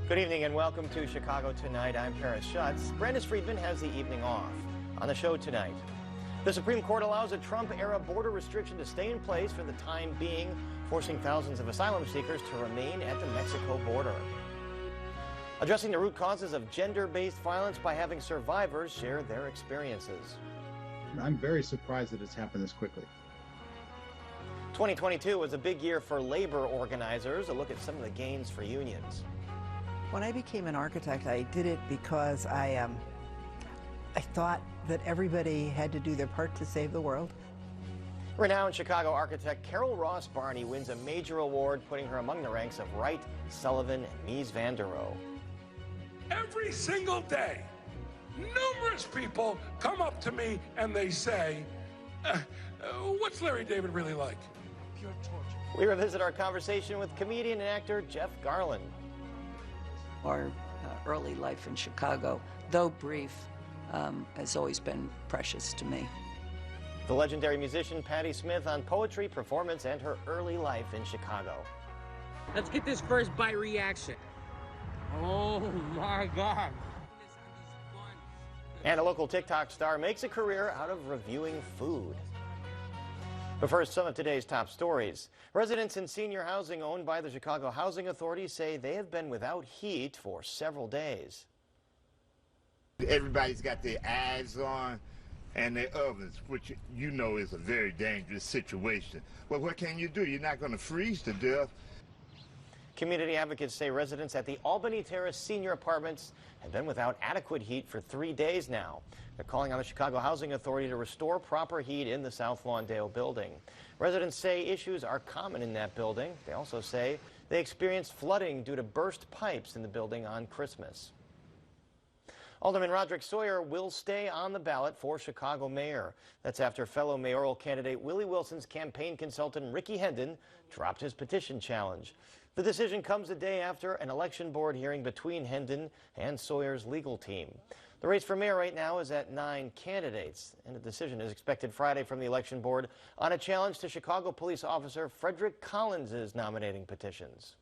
Good evening and welcome to Chicago Tonight. I'm Paris Schutz. Brandis Friedman has the evening off. On the show tonight, the Supreme Court allows a Trump-era border restriction to stay in place for the time being, forcing thousands of asylum seekers to remain at the Mexico border. Addressing the root causes of gender-based violence by having survivors share their experiences. I'm very surprised that it's happened this quickly. 2022 was a big year for labor organizers. A look at some of the gains for unions. When I became an architect, I did it because I thought that everybody had to do their part to save the world. Renowned Chicago architect Carol Ross Barney wins a major award, putting her among the ranks of Wright, Sullivan, and Mies van der Rohe. Every single day, numerous people come up to me and they say, what's Larry David really like? Pure torture. We revisit our conversation with comedian and actor Jeff Garland. Our early life in Chicago, though brief, has always been precious to me. The legendary musician Patti Smith on poetry, performance, and her early life in Chicago. Let's get this first bite reaction. Oh my God. And a local TikTok star makes a career out of reviewing food. But first, some of today's top stories. Residents in senior housing owned by the Chicago Housing Authority say they have been without heat for several days. Everybody's got their eyes on and their ovens, which you know is a very dangerous situation. Well, what can you do? You're not going to freeze to death. Community advocates say residents at the Albany Terrace senior apartments have been without adequate heat for 3 days now. They're calling on the Chicago Housing Authority to restore proper heat in the South Lawndale building. Residents say issues are common in that building. They also say they experienced flooding due to burst pipes in the building on Christmas. Alderman Roderick Sawyer will stay on the ballot for Chicago mayor. That's after fellow mayoral candidate Willie Wilson's campaign consultant Ricky Hendon dropped his petition challenge. The decision comes a day after an election board hearing between Hendon and Sawyer's legal team. The race for mayor right now is at 9 candidates, and a decision is expected Friday from the election board on a challenge to Chicago police officer Frederick Collins' nominating petitions.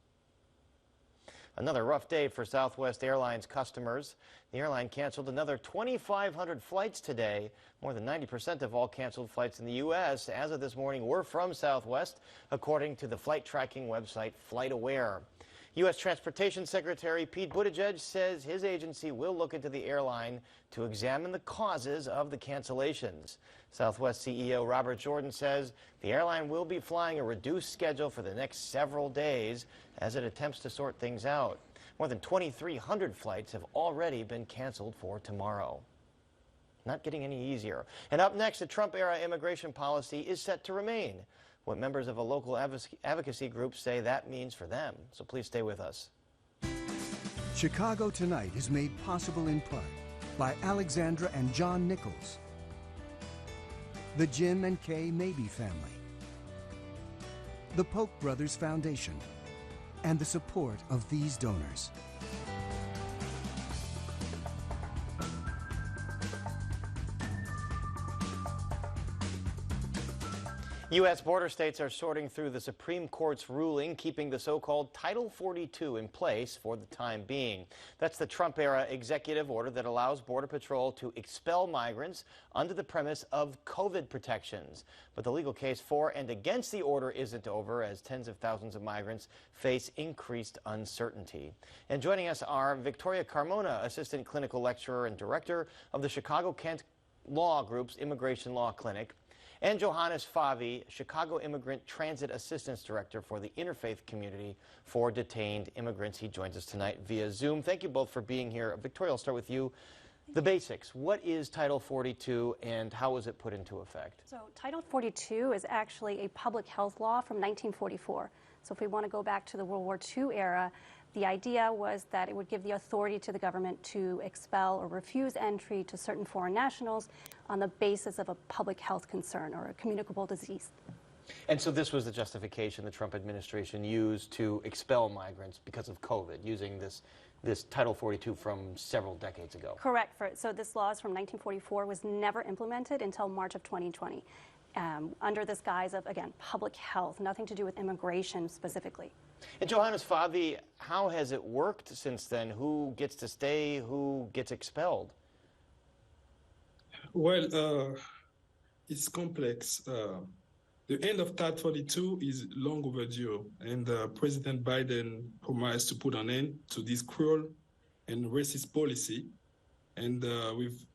Another rough day for Southwest Airlines customers. The airline canceled another 2,500 flights today. More than 90% of all canceled flights in the U.S. as of this morning were from Southwest, according to the flight tracking website FlightAware. U.S. Transportation Secretary Pete Buttigieg says his agency will look into the airline to examine the causes of the cancellations. Southwest CEO Robert Jordan says the airline will be flying a reduced schedule for the next several days as it attempts to sort things out. More than 2,300 flights have already been canceled for tomorrow. Not getting any easier. And up next, the Trump-era immigration policy is set to remain. What members of a local advocacy group say that means for them. So please stay with us. Chicago Tonight is made possible in part by Alexandra and John Nichols, the Jim and Kay Mabey family, the Polk Brothers Foundation, and the support of these donors. U.S. border states are sorting through the Supreme Court's ruling, keeping the so-called Title 42 in place for the time being. That's the Trump-era executive order that allows Border Patrol to expel migrants under the premise of COVID protections. But the legal case for and against the order isn't over, as tens of thousands of migrants face increased uncertainty. And joining us are Victoria Carmona, Assistant Clinical Lecturer and Director of the Chicago-Kent Law Group's Immigration Law Clinic, and Johannes Favi, Chicago Immigrant Transit Assistance Director for the Interfaith Community for Detained Immigrants. He joins us tonight via Zoom. Thank you both for being here. Victoria, I'll start with you. The basics. What is Title 42 and how was it put into effect? So Title 42 is actually a public health law from 1944. So if we want to go back to the World War II era, the idea was that it would give the authority to the government to expel or refuse entry to certain foreign nationals on the basis of a public health concern or a communicable disease. And so this was the justification the Trump administration used to expel migrants because of COVID, using this Title 42 from several decades ago. Correct. So this law is from 1944, was never implemented until March of 2020. under this guise of, again, public health, nothing to do with immigration specifically. And Johannes Favi, how has it worked since then? Who gets to stay? Who gets expelled? Well, it's complex. The end of Title 42 is long overdue, and President Biden promised to put an end to this cruel and racist policy. And with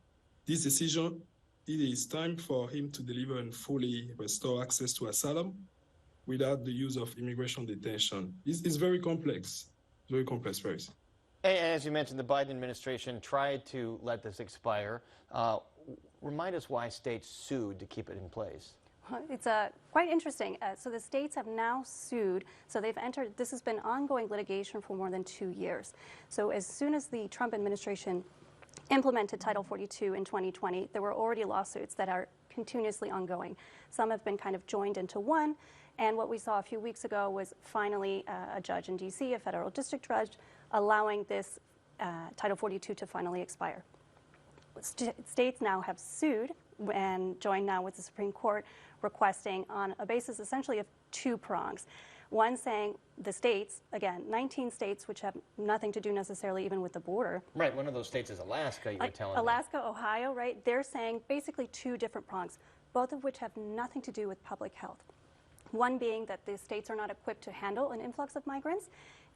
this decision, it is time for him to deliver and fully restore access to asylum without the use of immigration detention. It's very complex, very. And as you mentioned, the Biden administration tried to let this expire. Remind us why states sued to keep it in place. It's quite interesting. So the states have now sued. So they've entered, this has been ongoing litigation for more than 2 years. So as soon as the Trump administration implemented Title 42 in 2020, there were already lawsuits that are continuously ongoing. Some have been kind of joined into one. And what we saw a few weeks ago was finally a judge in D.C., a federal district judge, allowing this Title 42 to finally expire. States now have sued and joined now with the Supreme Court, requesting on a basis essentially of 2 prongs. One saying the states, again, 19 states, which have nothing to do necessarily even with the border. Right, one of those states is Alaska, you were telling me. Alaska, Ohio, right? They're saying basically 2 different prongs, both of which have nothing to do with public health. One being that the states are not equipped to handle an influx of migrants,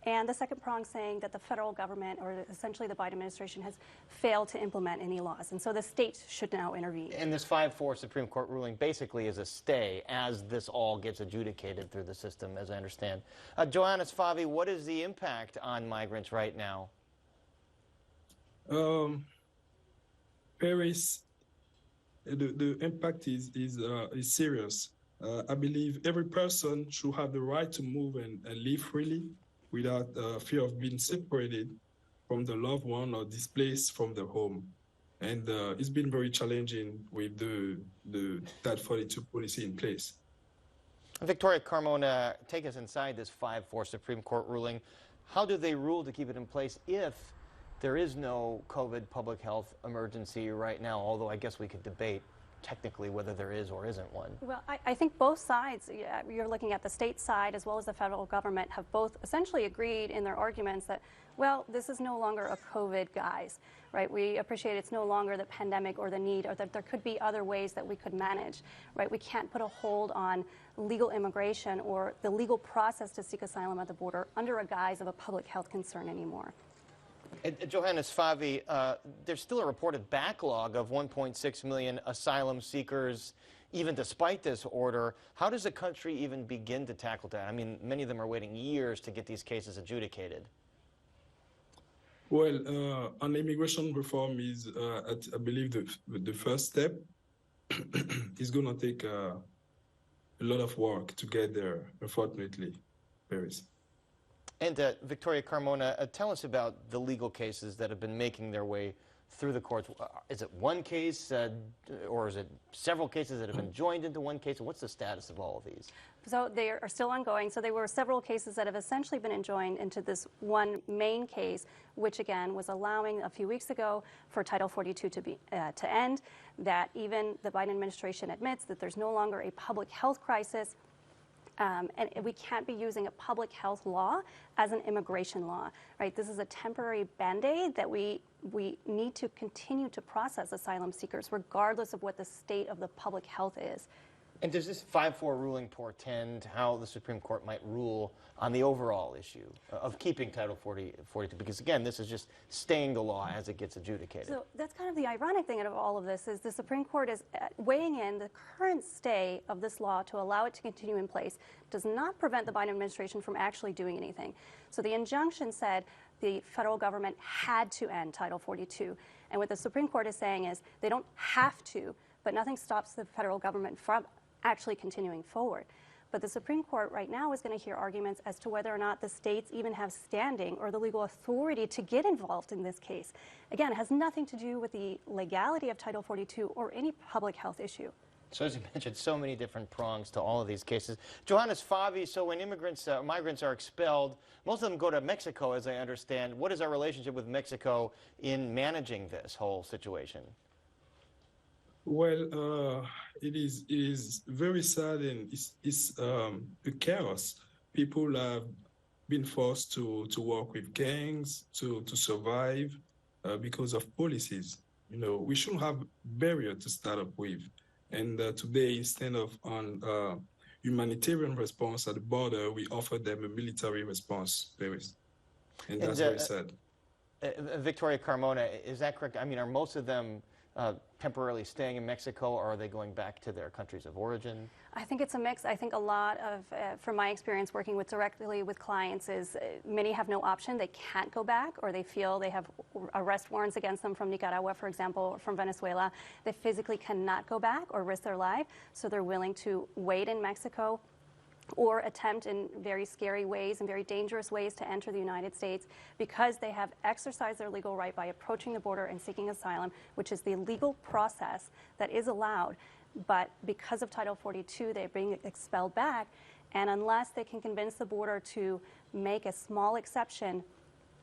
and the second prong saying that the federal government, or essentially the Biden administration, has failed to implement any laws. And so the states should now intervene. And this 5-4 Supreme Court ruling basically is a stay as this all gets adjudicated through the system, as I understand. Johannes Favi, what is the impact on migrants right now? Paris, the impact is serious. I believe every person should have the right to move and live freely without fear of being separated from the loved one or displaced from the home. And it's been very challenging with the Title 42 policy in place. Victoria Carmona, take us inside this 5-4 Supreme Court ruling. How do they rule to keep it in place if there is no COVID public health emergency right now, although I guess we could debate technically whether there is or isn't one? Well, I think both sides, you're looking at the state side as well as the federal government, have both essentially agreed in their arguments that, well, this is no longer a COVID guise, right? We appreciate it's no longer the pandemic or the need, or that there could be other ways that we could manage, right? We can't put a hold on legal immigration or the legal process to seek asylum at the border under a guise of a public health concern anymore. Johannes Favi, there's still a reported backlog of 1.6 million asylum seekers, even despite this order. How does a country even begin to tackle that? I mean, many of them are waiting years to get these cases adjudicated. Well, an immigration reform is, I believe, the first step. It's going to take a lot of work to get there, unfortunately, Paris. And Victoria Carmona, tell us about the legal cases that have been making their way through the courts. Is it one case, or is it several cases that have been joined into one case? What's the status of all of these? So they are still ongoing. So there were several cases that have essentially been joined into this one main case, which again was allowing a few weeks ago for Title 42 to end. That even the Biden administration admits that there's no longer a public health crisis. And we can't be using a public health law as an immigration law, right? This is a temporary Band-Aid that we need to continue to process asylum seekers regardless of what the state of the public health is. And does this 5-4 ruling portend how the Supreme Court might rule on the overall issue of keeping Title 42? Because again, this is just staying the law as it gets adjudicated. So that's kind of the ironic thing of all of this is the Supreme Court is weighing in the current stay of this law to allow it to continue in place does not prevent the Biden administration from actually doing anything. So the injunction said the federal government had to end Title 42. And what the Supreme Court is saying is they don't have to, but nothing stops the federal government from actually continuing forward. But the Supreme Court right now is going to hear arguments as to whether or not the states even have standing or the legal authority to get involved in this case. Again, it has nothing to do with the legality of Title 42 or any public health issue. So as you mentioned, so many different prongs to all of these cases. Johannes Favi, so when migrants are expelled, most of them go to Mexico, as I understand. What is our relationship with Mexico in managing this whole situation? Well, it is very sad, and it's a chaos. People have been forced to work with gangs to survive because of policies. You know, we shouldn't have barrier to start up with. And today, instead of on humanitarian response at the border, we offer them a military response, Paris. And that's very sad. Victoria Carmona, is that correct? I mean, are most of them temporarily staying in Mexico, or are they going back to their countries of origin? I think it's a mix. I think a lot of, from my experience working directly with clients, is many have no option. They can't go back, or they feel they have arrest warrants against them from Nicaragua, for example, or from Venezuela. They physically cannot go back or risk their life, so they're willing to wait in Mexico or attempt in very scary ways and very dangerous ways to enter the United States because they have exercised their legal right by approaching the border and seeking asylum, which is the legal process that is allowed. But because of Title 42, they're being expelled back, and unless they can convince the border to make a small exception,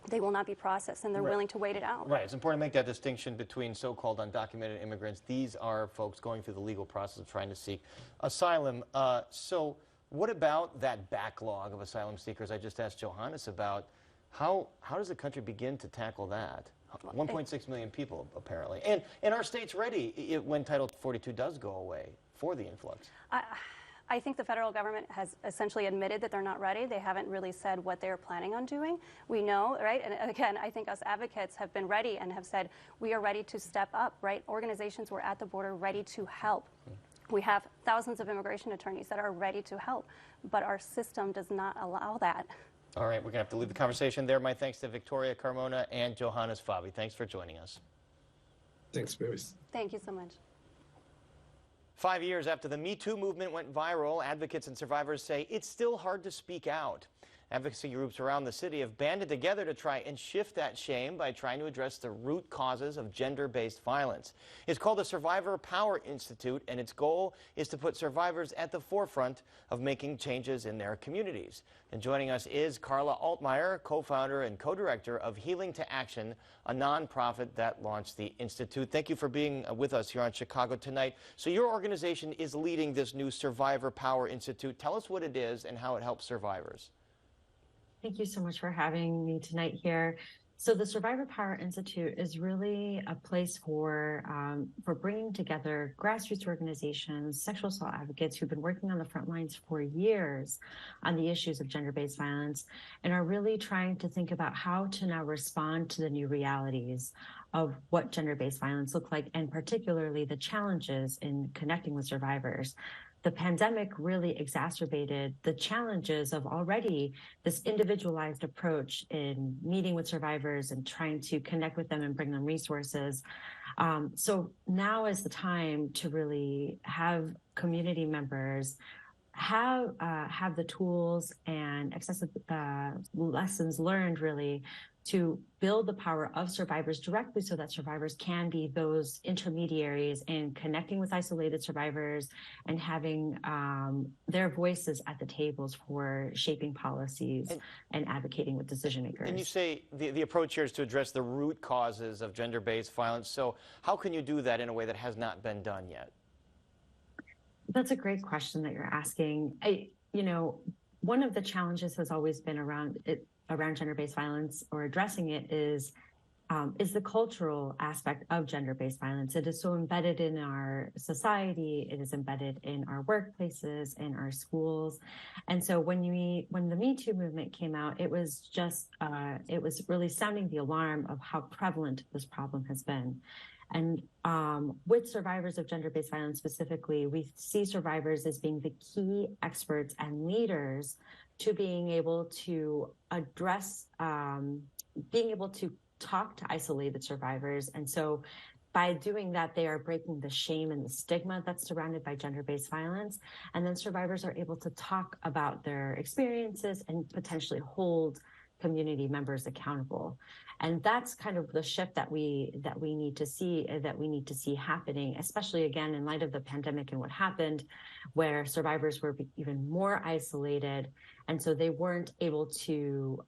they will not be processed, and they're willing to wait it out. Right. It's important to make that distinction between so-called undocumented immigrants. These are folks going through the legal process of trying to seek asylum. So what about that backlog of asylum seekers I just asked Johannes about? How does the country begin to tackle that? 1.6 million people, apparently. And are states ready when Title 42 does go away for the influx? I think the federal government has essentially admitted that they're not ready. They haven't really said what they're planning on doing. We know, right? And again, I think us advocates have been ready and have said, we are ready to step up, right? Organizations were at the border ready to help. We have thousands of immigration attorneys that are ready to help, but our system does not allow that. All right, we're going to have to leave the conversation there. My thanks to Victoria Carmona and Johannes Fabi. Thanks for joining us. Thanks, Paris. Thank you so much. 5 years after the Me Too movement went viral, advocates and survivors say it's still hard to speak out. Advocacy groups around the city have banded together to try and shift that shame by trying to address the root causes of gender-based violence. It's called the Survivor Power Institute, and its goal is to put survivors at the forefront of making changes in their communities. And joining us is Carla Altmaier, co-founder and co-director of Healing to Action, a nonprofit that launched the Institute. Thank you for being with us here on Chicago Tonight. So your organization is leading this new Survivor Power Institute. Tell us what it is and how it helps survivors. Thank you so much for having me tonight here. So the Survivor Power Institute is really a place for bringing together grassroots organizations, sexual assault advocates who've been working on the front lines for years on the issues of gender-based violence and are really trying to think about how to now respond to the new realities of what gender-based violence look like, and particularly the challenges in connecting with survivors. The pandemic really exacerbated the challenges of already this individualized approach in meeting with survivors and trying to connect with them and bring them resources. So now is the time to really have community members have the tools and excessive lessons learned really to build the power of survivors directly so that survivors can be those intermediaries in connecting with isolated survivors and having their voices at the tables for shaping policies and advocating with decision makers. And you say the approach here is to address the root causes of gender-based violence. So how can you do that in a way that has not been done yet? That's a great question that you're asking. One of the challenges has always been around gender-based violence, or addressing it, is the cultural aspect of gender-based violence. It is so embedded in our society. It is embedded in our workplaces, in our schools. And so when the Me Too movement came out, it was really sounding the alarm of how prevalent this problem has been. And with survivors of gender-based violence specifically, we see survivors as being the key experts and leaders to being able to address, being able to talk to isolated survivors. And so by doing that, they are breaking the shame and the stigma that's surrounded by gender-based violence. And then survivors are able to talk about their experiences and potentially hold community members accountable. And that's kind of the shift that we need to see happening, especially again in light of the pandemic and what happened, where survivors were even more isolated, and so they weren't able to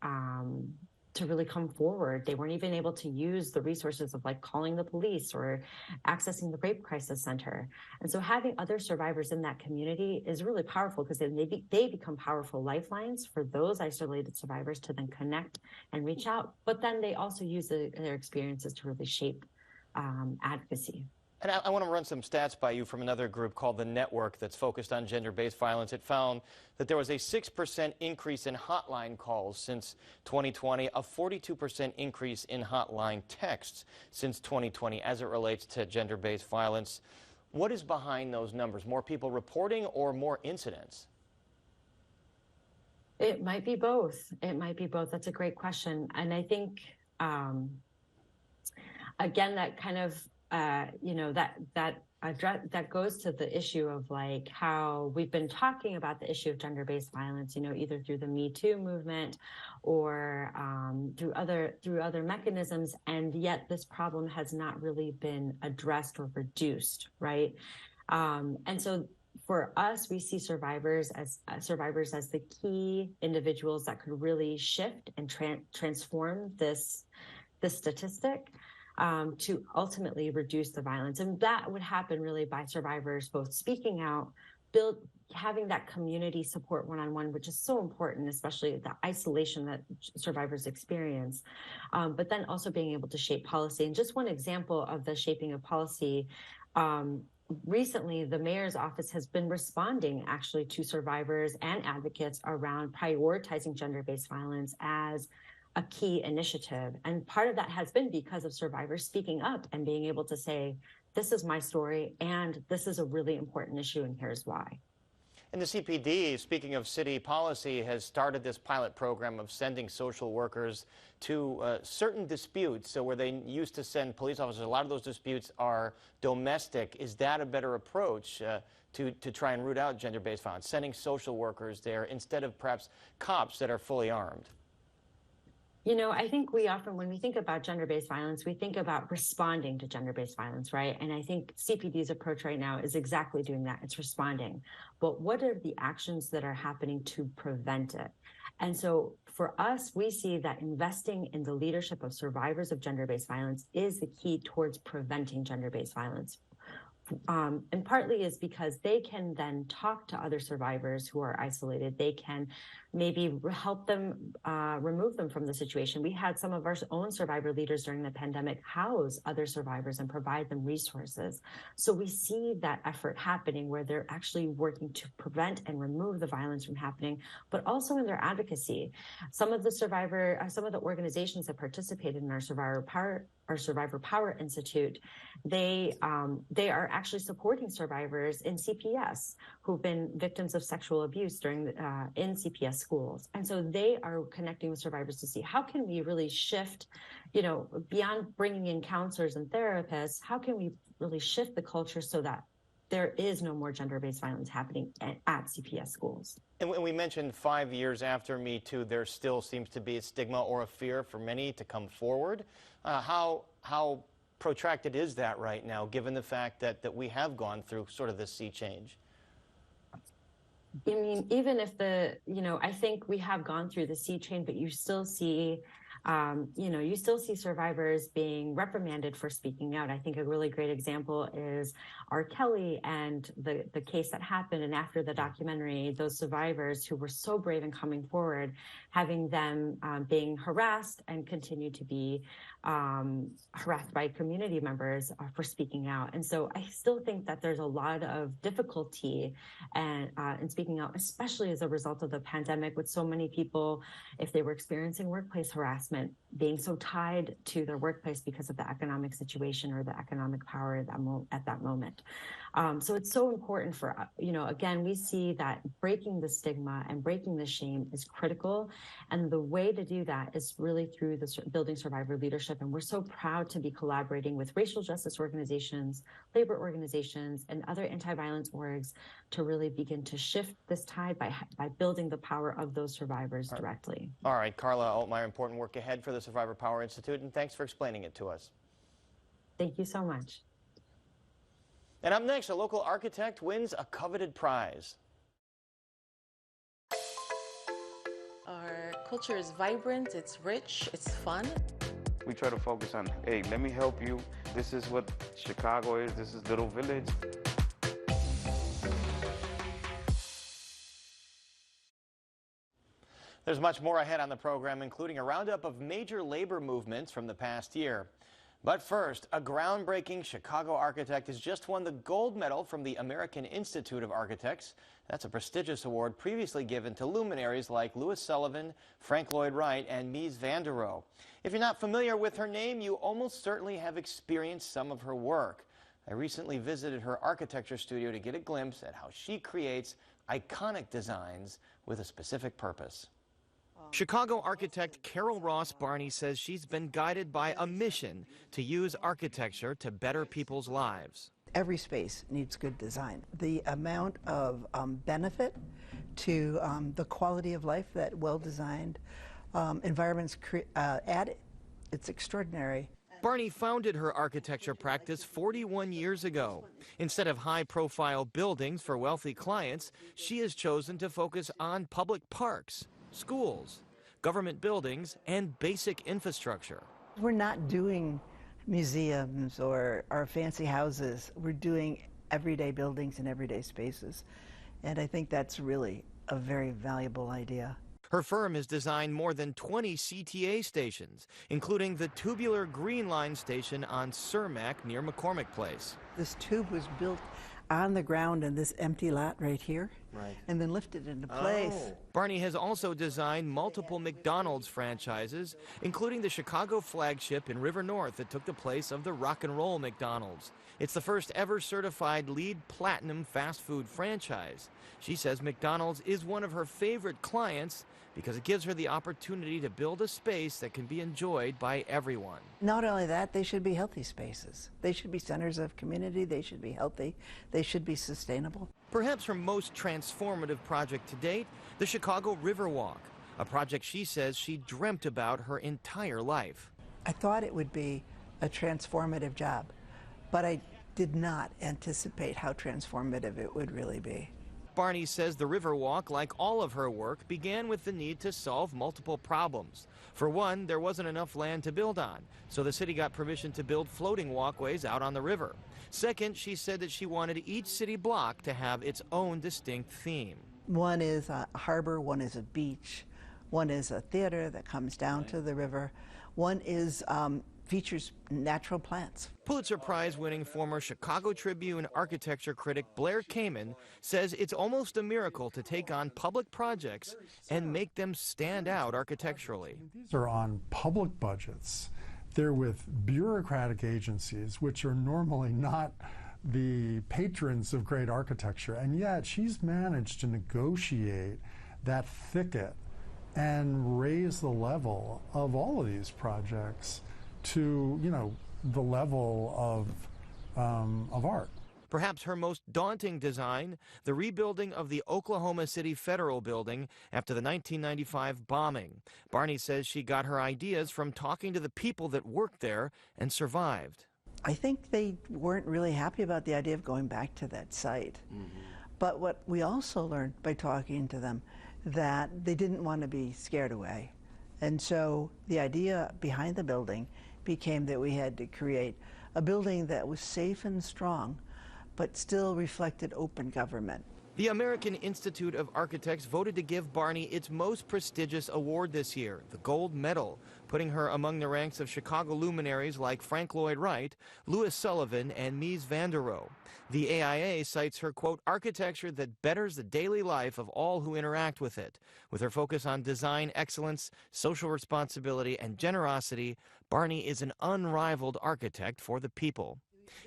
to really come forward. They weren't even able to use the resources of like calling the police or accessing the Rape Crisis Center. And so having other survivors in that community is really powerful, because they become powerful lifelines for those isolated survivors to then connect and reach out. But then they also use their experiences to really shape advocacy. And I want to run some stats by you from another group called The Network that's focused on gender-based violence. It found that there was a 6% increase in hotline calls since 2020, a 42% increase in hotline texts since 2020 as it relates to gender-based violence. What is behind those numbers? More people reporting or more incidents? It might be both. It might be both. That's a great question. And I think, again, that kind of that goes to the issue of like how we've been talking about the issue of gender-based violence, either through the Me Too movement or through other mechanisms, and yet this problem has not really been addressed or reduced, right? And so for us, we see survivors as the key individuals that could really shift and transform this statistic. To ultimately reduce the violence. And that would happen really by survivors both speaking out, having that community support one-on-one, which is so important, especially the isolation that survivors experience, but then also being able to shape policy. And just one example of the shaping of policy, recently the mayor's office has been responding actually to survivors and advocates around prioritizing gender-based violence as a key initiative. And part of that has been because of survivors speaking up and being able to say, this is my story, and this is a really important issue, and here's why. And the CPD, speaking of city policy, has started this pilot program of sending social workers to certain disputes. So where they used to send police officers, a lot of those disputes are domestic. Is that a better approach to try and root out gender-based violence, sending social workers there instead of perhaps cops that are fully armed? I think we often, when we think about gender-based violence, we think about responding to gender-based violence, right? And I think CPD's approach right now is exactly doing that. It's responding. But what are the actions that are happening to prevent it? And so for us, we see that investing in the leadership of survivors of gender-based violence is the key towards preventing gender-based violence. And partly is because they can then talk to other survivors who are isolated. They can maybe help them remove them from the situation. We had some of our own survivor leaders during the pandemic house other survivors and provide them resources. So we see that effort happening where they're actually working to prevent and remove the violence from happening, but also in their advocacy. Some of the organizations that participated in our Survivor Power Institute, they are actually supporting survivors in CPS who've been victims of sexual abuse in CPS schools. And so they are connecting with survivors to see how can we really shift, beyond bringing in counselors and therapists, how can we really shift the culture so that there is no more gender-based violence happening at CPS schools. And we mentioned 5 years after Me Too, there still seems to be a stigma or a fear for many to come forward. How protracted is that right now, given the fact that we have gone through sort of this sea change? I mean, even if I think we have gone through the sea change, but you still see survivors being reprimanded for speaking out. I think a really great example is R. Kelly and the case that happened. And after the documentary, those survivors who were so brave in coming forward, having them being harassed and continue to be harassed by community members for speaking out. And so I still think that there's a lot of difficulty in speaking out, especially as a result of the pandemic, with so many people, if they were experiencing workplace harassment, being so tied to their workplace because of the economic situation or the economic power at that moment. So it's so important for, again, we see that breaking the stigma and breaking the shame is critical. And the way to do that is really through the building survivor leadership. And we're so proud to be collaborating with racial justice organizations, labor organizations, and other anti-violence orgs to really begin to shift this tide by building the power of those survivors directly. All right, Carla Altmaier, important work ahead for the Survivor Power Institute, and thanks for explaining it to us. Thank you so much. And up next, a local architect wins a coveted prize. Our culture is vibrant, it's rich, it's fun. We try to focus on, hey, let me help you. This is what Chicago is. This is Little Village. There's much more ahead on the program, including a roundup of major labor movements from the past year. But first, a groundbreaking Chicago architect has just won the gold medal from the American Institute of Architects. That's a prestigious award previously given to luminaries like Louis Sullivan, Frank Lloyd Wright, and Mies van der Rohe. If you're not familiar with her name, you almost certainly have experienced some of her work. I recently visited her architecture studio to get a glimpse at how she creates iconic designs with a specific purpose. Chicago architect Carol Ross Barney says she's been guided by a mission to use architecture to better people's lives. Every space needs good design. The amount of benefit to the quality of life that well-designed environments add, it's extraordinary. Barney founded her architecture practice 41 years ago. Instead of high-profile buildings for wealthy clients, she has chosen to focus on public parks, schools, government buildings, and basic infrastructure. We're not doing museums or our fancy houses. We're doing everyday buildings and everyday spaces. And I think that's really a very valuable idea. Her firm has designed more than 20 CTA stations, including the tubular Green Line station on Cermak near McCormick Place. This tube was built on the ground in this empty lot right here, right, and then lifted into place. Barney has also designed multiple McDonald's franchises, including the Chicago flagship in River North that took the place of the Rock and Roll McDonald's. It's the first ever certified LEED Platinum fast food franchise. She says McDonald's is one of her favorite clients because it gives her the opportunity to build a space that can be enjoyed by everyone. Not only that, they should be healthy spaces. They should be centers of community. They should be healthy. They should be sustainable. Perhaps her most transformative project to date, the Chicago Riverwalk, a project she says she dreamt about her entire life. I thought it would be a transformative job, but I did not anticipate how transformative it would really be. Barney says the Riverwalk, like all of her work, began with the need to solve multiple problems. For one, there wasn't enough land to build on, so the city got permission to build floating walkways out on the river. Second, she said that she wanted each city block to have its own distinct theme. One is a harbor, one is a beach, one is a theater that comes down to the river, one is features natural plants. Pulitzer Prize-winning former Chicago Tribune architecture critic Blair Kamen says it's almost a miracle to take on public projects and make them stand out architecturally. These are on public budgets. They're with bureaucratic agencies, which are normally not the patrons of great architecture, and yet she's managed to negotiate that thicket and raise the level of all of these projects to, the level of art. Perhaps her most daunting design, the rebuilding of the Oklahoma City Federal Building after the 1995 bombing. Barney says she got her ideas from talking to the people that worked there and survived. I think they weren't really happy about the idea of going back to that site. But what we also learned by talking to them, that they didn't want to be scared away. And so the idea behind the building became that we had to create a building that was safe and strong, but still reflected open government. The American Institute of Architects voted to give Barney its most prestigious award this year, the Gold Medal, putting her among the ranks of Chicago luminaries like Frank Lloyd Wright, Louis Sullivan, and Mies van der Rohe. The AIA cites her, quote, architecture that betters the daily life of all who interact with it. With her focus on design excellence, social responsibility, and generosity, Barney is an unrivaled architect for the people.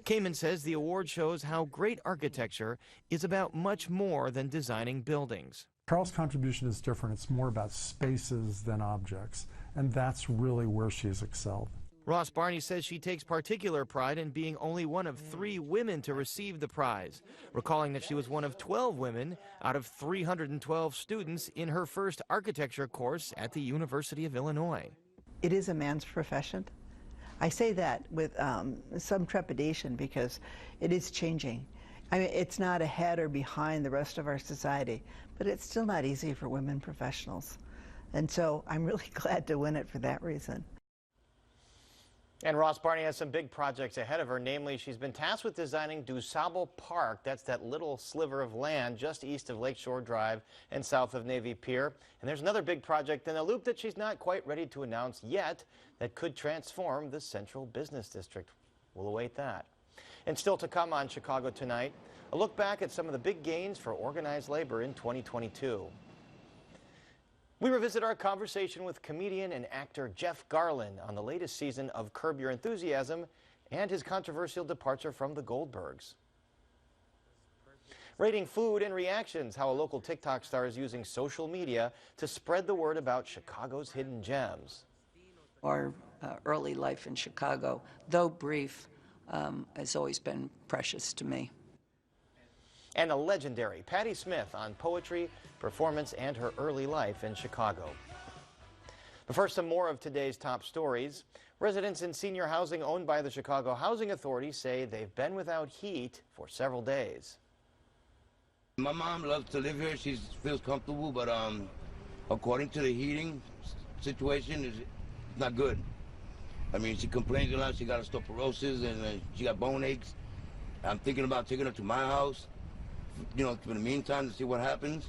Kamen says the award shows how great architecture is about much more than designing buildings. Carol's contribution is different. It's more about spaces than objects, and that's really where she's excelled. Ross Barney says she takes particular pride in being only one of 3 women to receive the prize, recalling that she was one of 12 women out of 312 students in her first architecture course at the University of Illinois. It is a man's profession. I say that with some trepidation because it is changing. I mean, it's not ahead or behind the rest of our society, but it's still not easy for women professionals. And so I'm really glad to win it for that reason. And Ross, Barney has some big projects ahead of her. Namely, she's been tasked with designing DuSable Park. That's that little sliver of land just east of Lakeshore Drive and south of Navy Pier. And there's another big project in the loop that she's not quite ready to announce yet that could transform the central business district. We'll await that. And still to come on Chicago Tonight, a look back at some of the big gains for organized labor in 2022. We revisit our conversation with comedian and actor Jeff Garland on the latest season of Curb Your Enthusiasm and his controversial departure from the Goldbergs. Rating food and reactions, how a local TikTok star is using social media to spread the word about Chicago's hidden gems. Our early life in Chicago, though brief, has always been precious to me. And a legendary Patti Smith on poetry, performance, and her early life in Chicago. But first, some more of today's top stories. Residents in senior housing owned by the Chicago Housing Authority say they've been without heat for several days. My mom loves to live here. She feels comfortable, but according to the heating situation, it's not good. I mean, she complains a lot. She got osteoporosis and she got bone aches. I'm thinking about taking her to my house, you know, for the meantime, to see what happens.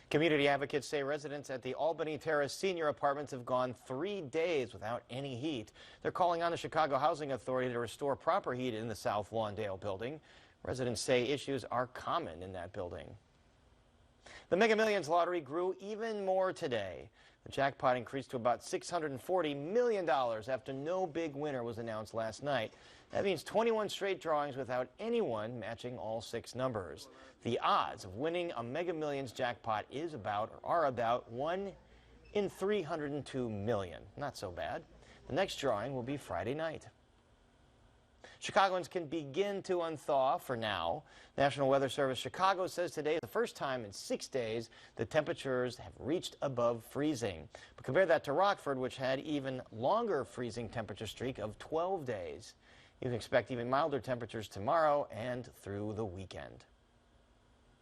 Community advocates say residents at the Albany Terrace senior apartments have gone 3 days without any heat. They're calling on the Chicago Housing Authority to restore proper heat in the South Lawndale building. Residents say issues are common in that building. The Mega Millions lottery grew even more today. The jackpot increased to about $640 million after no big winner was announced last night. That means 21 straight drawings without anyone matching all 6 numbers. The odds of winning a Mega Millions jackpot are about 1 in 302 million. Not so bad. The next drawing will be Friday night. Chicagoans can begin to unthaw for now. National Weather Service Chicago says today, the first time in 6 days, the temperatures have reached above freezing. But compare that to Rockford, which had even longer freezing temperature streak of 12 days. You can expect even milder temperatures tomorrow and through the weekend.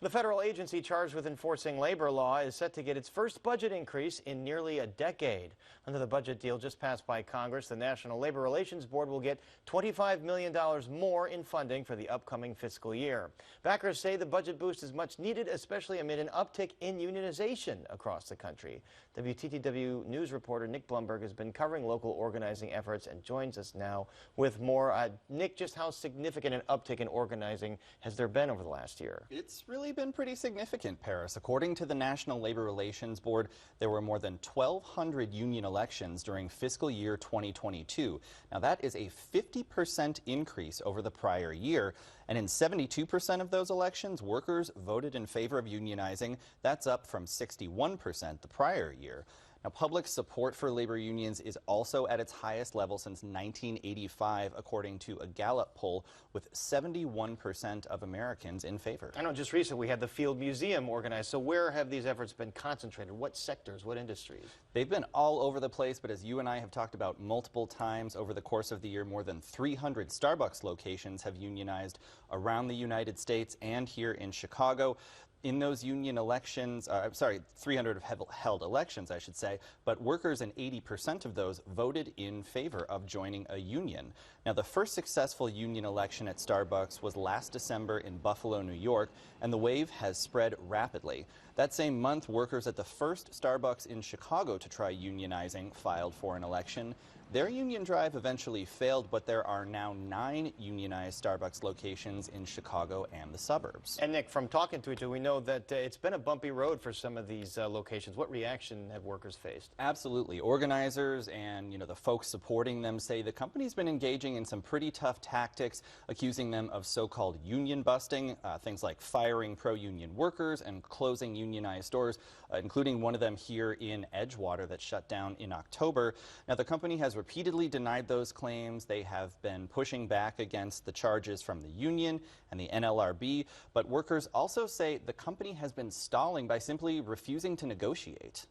The federal agency charged with enforcing labor law is set to get its first budget increase in nearly a decade. Under the budget deal just passed by Congress, the National Labor Relations Board will get $25 million more in funding for the upcoming fiscal year. Backers say the budget boost is much needed, especially amid an uptick in unionization across the country. WTTW News reporter Nick Blumberg has been covering local organizing efforts and joins us now with more. Nick, just how significant an uptick in organizing has there been over the last year? It's really been pretty significant, Paris. According to the National Labor Relations Board, there were more than 1,200 union elections during fiscal year 2022. Now, that is a 50% increase over the prior year. And in 72% of those elections, workers voted in favor of unionizing. That's up from 61% the prior year. Now, public support for labor unions is also at its highest level since 1985, according to a Gallup poll, with 71% of Americans in favor. I know just recently we had the Field Museum organized. So where have these efforts been concentrated? What sectors, what industries? They've been all over the place, but as you and I have talked about multiple times over the course of the year, more than 300 Starbucks locations have unionized around the United States and here in Chicago. In those union elections, 300 have held elections, I should say, but workers in 80% of those voted in favor of joining a union. Now, the first successful union election at Starbucks was last December in Buffalo, New York, and the wave has spread rapidly. That same month, workers at the first Starbucks in Chicago to try unionizing filed for an election. Their union drive eventually failed, but there are now 9 unionized Starbucks locations in Chicago and the suburbs. And Nick, from talking to each other, we know that it's been a bumpy road for some of these locations. What reaction have workers faced? Absolutely. Organizers and, the folks supporting them say the company's been engaging in some pretty tough tactics, accusing them of so-called union busting, things like firing pro-union workers and closing unionized stores, including one of them here in Edgewater that shut down in October. Now, the company has repeatedly denied those claims. They have been pushing back against the charges from the union and the NLRB, but workers also say the company has been stalling by simply refusing to negotiate.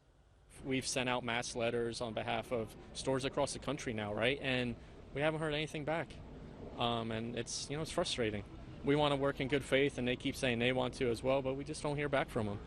We've sent out mass letters on behalf of stores across the country now, right? And we haven't heard anything back. And it's, it's frustrating. We want to work in good faith, and they keep saying they want to as well, but we just don't hear back from them.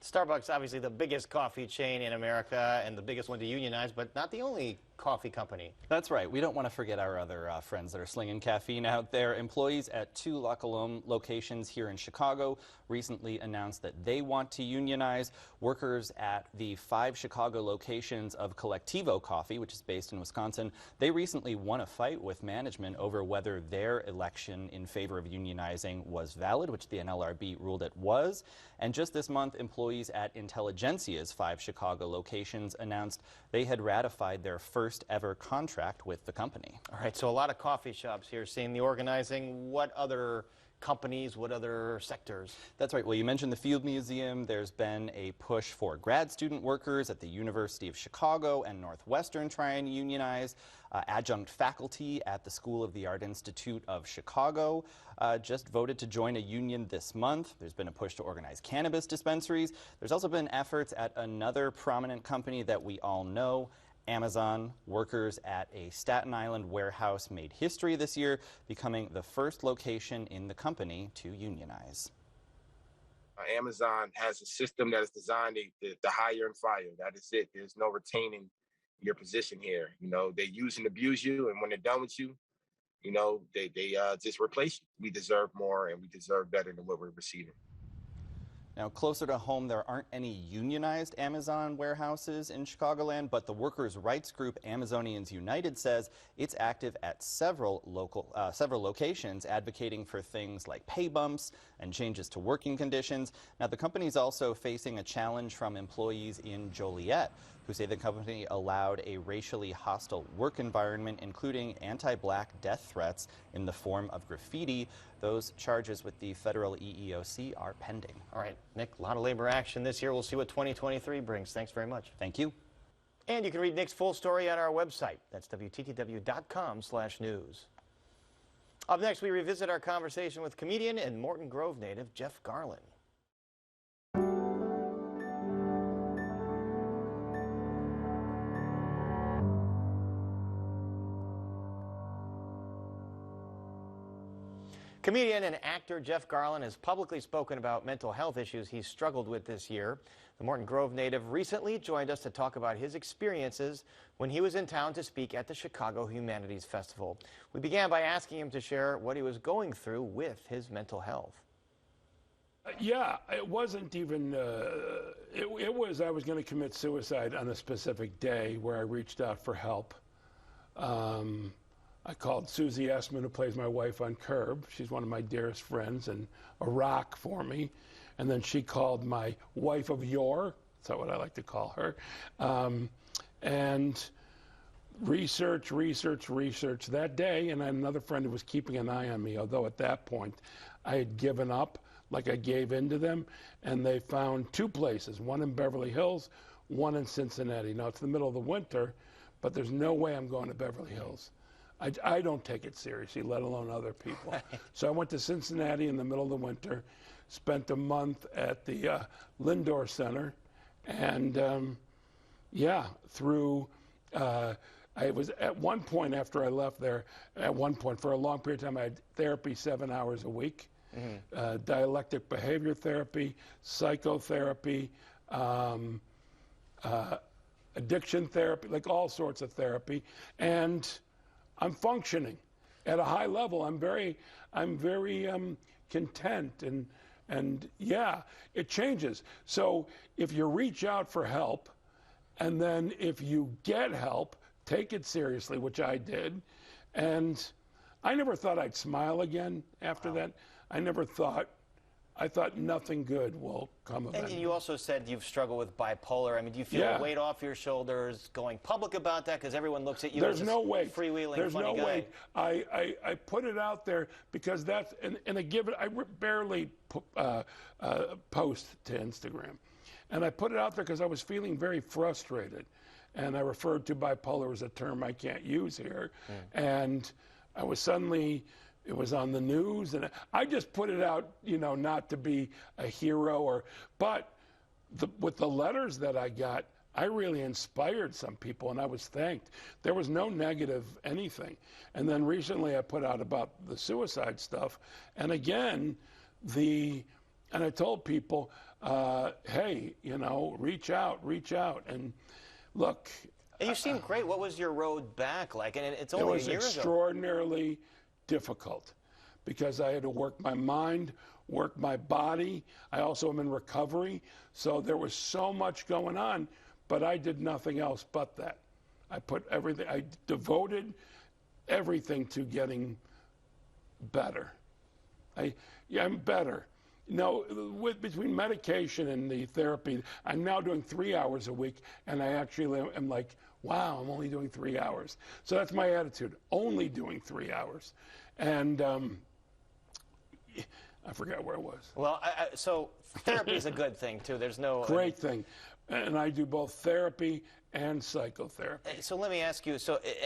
Starbucks, obviously the biggest coffee chain in America and the biggest one to unionize, but not the only coffee company. That's right. We don't want to forget our other friends that are slinging caffeine out there. Employees at 2 La Colombe locations here in Chicago recently announced that they want to unionize. Workers at the 5 Chicago locations of Collectivo Coffee, which is based in Wisconsin, they recently won a fight with management over whether their election in favor of unionizing was valid, which the NLRB ruled it was. And just this month, employees at Intelligentsia's 5 Chicago locations announced they had ratified their first ever contract with the company. All right, so a lot of coffee shops here seeing the organizing. What other companies, what other sectors? That's right. Well, you mentioned the Field Museum. There's been a push for grad student workers at the University of Chicago and Northwestern try and unionize. Adjunct faculty at the School of the Art Institute of Chicago just voted to join a union this month. There's been a push to organize cannabis dispensaries. There's also been efforts at another prominent company that we all know, Amazon. Workers at a Staten Island warehouse made history this year, becoming the first location in the company to unionize. Amazon has a system that is designed to hire and fire. That is it. There's no retaining your position here. You know, they use and abuse you, and when they're done with you, you know, they just replace you. We deserve more, and we deserve better than what we're receiving. Now, closer to home, there aren't any unionized Amazon warehouses in Chicagoland, but the workers' rights group Amazonians United says it's active at several locations, advocating for things like pay bumps and changes to working conditions. Now, the company is also facing a challenge from employees in Joliet, who say the company allowed a racially hostile work environment, including anti-black death threats in the form of graffiti. Those charges with the federal EEOC are pending. All right, Nick, a lot of labor action this year. We'll see what 2023 brings. Thanks very much. Thank you. And you can read Nick's full story on our website. That's WTTW.com/news. Up next, we revisit our conversation with comedian and Morton Grove native Jeff Garland. Comedian and actor Jeff Garland has publicly spoken about mental health issues he's struggled with this year. The Morton Grove native recently joined us to talk about his experiences when he was in town to speak at the Chicago Humanities Festival. We began by asking him to share what he was going through with his mental health. Yeah, it wasn't even, it was I was going to commit suicide on a specific day where I reached out for help. I called Susie Essman, who plays my wife on Curb. She's one of my dearest friends and a rock for me. And then she called my wife of yore, that's what I like to call her, and research that day. And I had another friend who was keeping an eye on me, although at that point I had given up, like I gave in to them. And they found 2 places, one in Beverly Hills, one in Cincinnati. Now, it's the middle of the winter, but there's no way I'm going to Beverly Hills. I don't take it seriously, let alone other people. So I went to Cincinnati in the middle of the winter, spent a month at the Lindor Center, and yeah, I was at one point after I left there, at one point for a long period of time, I had therapy 7 hours a week, dialectic behavior therapy, psychotherapy, addiction therapy, like all sorts of therapy, and I'm functioning at a high level. I'm very content, and yeah, it changes. So if you reach out for help, and then if you get help, take it seriously, which I did. And I never thought I'd smile again after that. I thought nothing good will come of it. And you also said you've struggled with bipolar. I mean, do you feel a weight off your shoulders going public about that? Because everyone looks at you as a freewheeling, funny guy. I put it out there because that's, and I barely post to Instagram. And I put it out there because I was feeling very frustrated. And I referred to bipolar as a term I can't use here. And I was suddenly, it was on the news, and I just put it out, you know, not to be a hero, but with the letters that I got, I really inspired some people, and I was thanked. There was no negative anything. And then recently I put out about the suicide stuff, and again, the And I told people, hey, you know, reach out. And look. You seem great. What was your road back like? And it's only a year ago. It was extraordinarily difficult because I had to work my mind, work my body. I also am in recovery. So there was so much going on, but I did nothing else but that. I devoted everything to getting better. I'm better. No, between medication and the therapy, I'm now doing 3 hours a week, and I actually am like, wow, I'm only doing 3 hours. So that's my attitude, only doing 3 hours. And I forgot where I was. Well, so therapy is a good thing, too. There's no... Great thing. And I do both therapy and psychotherapy. So let me ask you,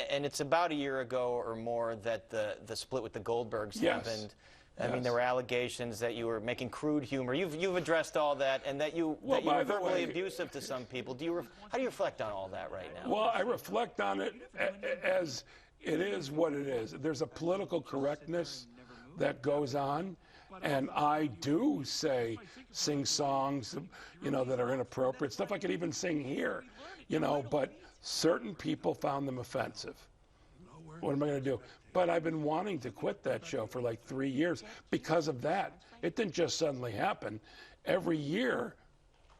and it's about a year ago or more that the split with the Goldbergs happened. I mean, there were allegations that you were making crude humor. You've addressed all that, and that you were verbally abusive to some people. How do you reflect on all that right now? Well, I reflect on it as it is what it is. There's a political correctness that goes on, and I do sing songs, you know, that are inappropriate, stuff I could even sing here, you know, but certain people found them offensive. What am I going to do? But I've been wanting to quit that show for like 3 years because of that. It didn't just suddenly happen. Every year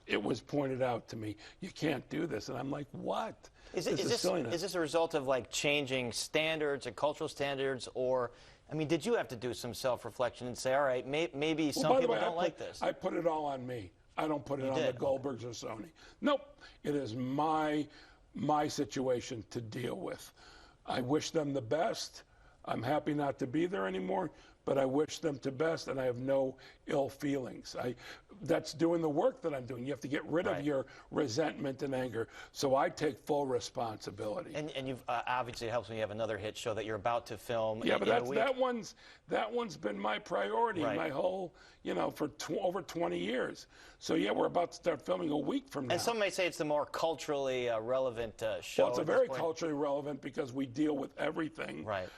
it was pointed out to me, you can't do this. And I'm like, what? Is this a result of like changing standards and cultural standards, or, I mean, did you have to do some self-reflection and say, all right, maybe some people don't like this? I put it all on me. I don't put it on the Goldbergs or Sony. Nope. It is my situation to deal with. I wish them the best. I'm happy not to be there anymore, but I wish them the best, and I have no ill feelings. That's doing the work that I'm doing. You have to get rid of your resentment and anger. So I take full responsibility. And you've obviously it helps when you have another hit show that you're about to film. Yeah, but that one's been my priority my whole, you know, for over 20 years. So yeah, we're about to start filming a week from now. And some may say it's the more culturally relevant show. Well, it's a very culturally relevant because we deal with everything. Right.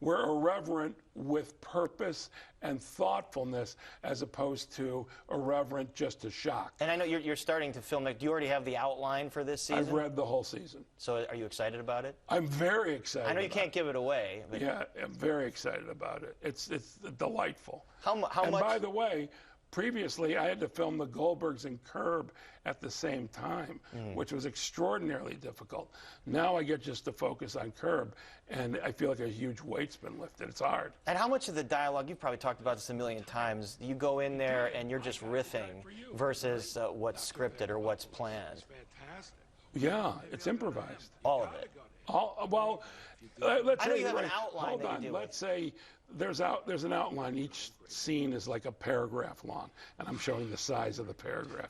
We're irreverent with purpose and thoughtfulness as opposed to irreverent just to shock. And I know you're starting to film. Do you already have the outline for this season? I've read the whole season. So are you excited about it? I'm very excited. I know you can't give it away. But... Yeah, I'm very excited about it. It's delightful. How much? And by the way, previously I had to film the Goldbergs and Curb at the same time, which was extraordinarily difficult. Now I get just to focus on Curb, and I feel like a huge weight's been lifted. It's hard. And how much of the dialogue, you've probably talked about this a million times, you go in there and you're just riffing versus what's scripted or what's planned? Yeah, it's improvised. All of it? Well, let's say, I know you have an outline. Hold on. Let's say there's an outline. Each scene is like a paragraph long, and I'm showing the size of the paragraph.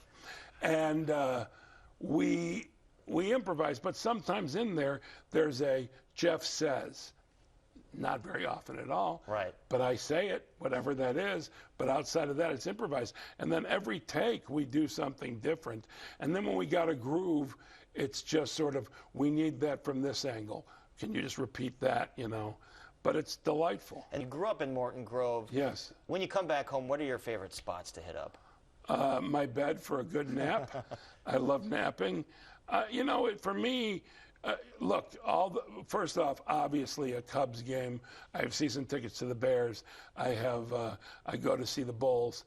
And we improvise, but sometimes in there's a Jeff says. Not very often at all. Right. But I say it, whatever that is. But outside of that, it's improvised. And then every take, we do something different. And then when we got a groove, it's just sort of, we need that from this angle. Can you just repeat that, you know? But it's delightful. And you grew up in Morton Grove. Yes. When you come back home, what are your favorite spots to hit up? My bed for a good nap. I love napping. You know, for me, look, first off, obviously a Cubs game. I have season tickets to the Bears. I go to see the Bulls.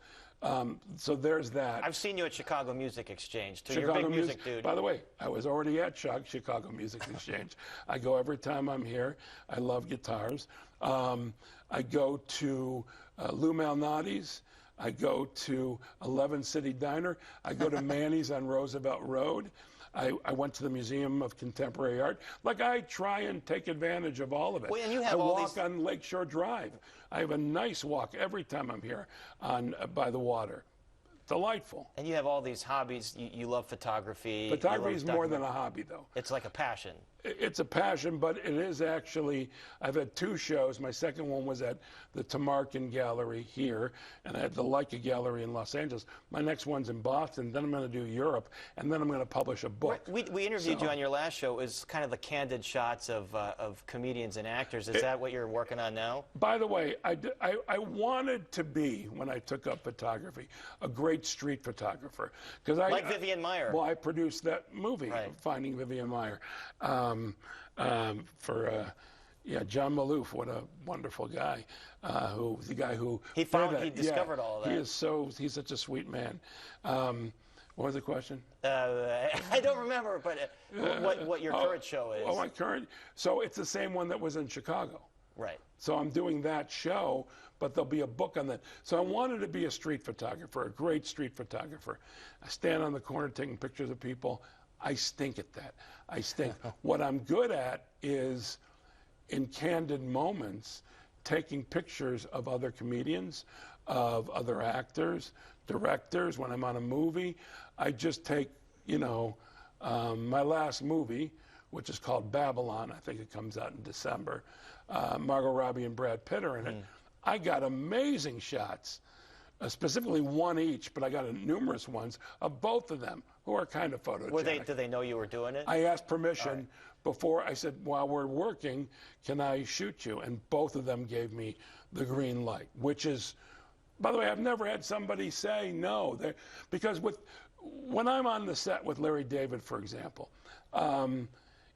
So there's that. I've seen you at Chicago Music Exchange, too. You're a big music dude. By the way, I was already at Chicago Music Exchange. I go every time I'm here. I love guitars. I go to Lou Malnati's. I go to 11 City Diner. I go to Manny's on Roosevelt Road. I went to the Museum of Contemporary Art. Like, I try and take advantage of all of it. Well, and you have I walk on Lakeshore Drive. I have a nice walk every time I'm here by the water. Delightful. And you have all these hobbies. You love photography. Photography is more than a hobby, though. It's like a passion. It's a passion, but it is actually, I've had 2 shows. My second one was at the Tamarkin Gallery here, and I had the Leica Gallery in Los Angeles. My next one's in Boston, then I'm going to do Europe, and then I'm going to publish a book. We interviewed you on your last show. It was kind of the candid shots of comedians and actors. Is that what you're working on now? By the way, I wanted to be, when I took up photography, a great street photographer. Like Vivian Maier. Well, I produced that movie, Finding Vivian Maier. John Maloof, what a wonderful guy. Who was the guy who he discovered all of that. He's such a sweet man. What was the question? I don't remember, but what your current show is. Oh, my current. So it's the same one that was in Chicago. Right. So I'm doing that show, but there'll be a book on that. So I wanted to be a street photographer, a great street photographer. I stand on the corner taking pictures of people. I stink at that. I stink. What I'm good at is, in candid moments, taking pictures of other comedians, of other actors, directors. When I'm on a movie, I just take, my last movie, which is called Babylon. I think it comes out in December. Margot Robbie and Brad Pitt are in it. I got amazing shots, specifically one each, but I got numerous ones of both of them who are kind of photogenic. Did they know you were doing it? I asked permission before. I said, while we're working, can I shoot you? And both of them gave me the green light, which is, by the way, I've never had somebody say no. Because when I'm on the set with Larry David, for example,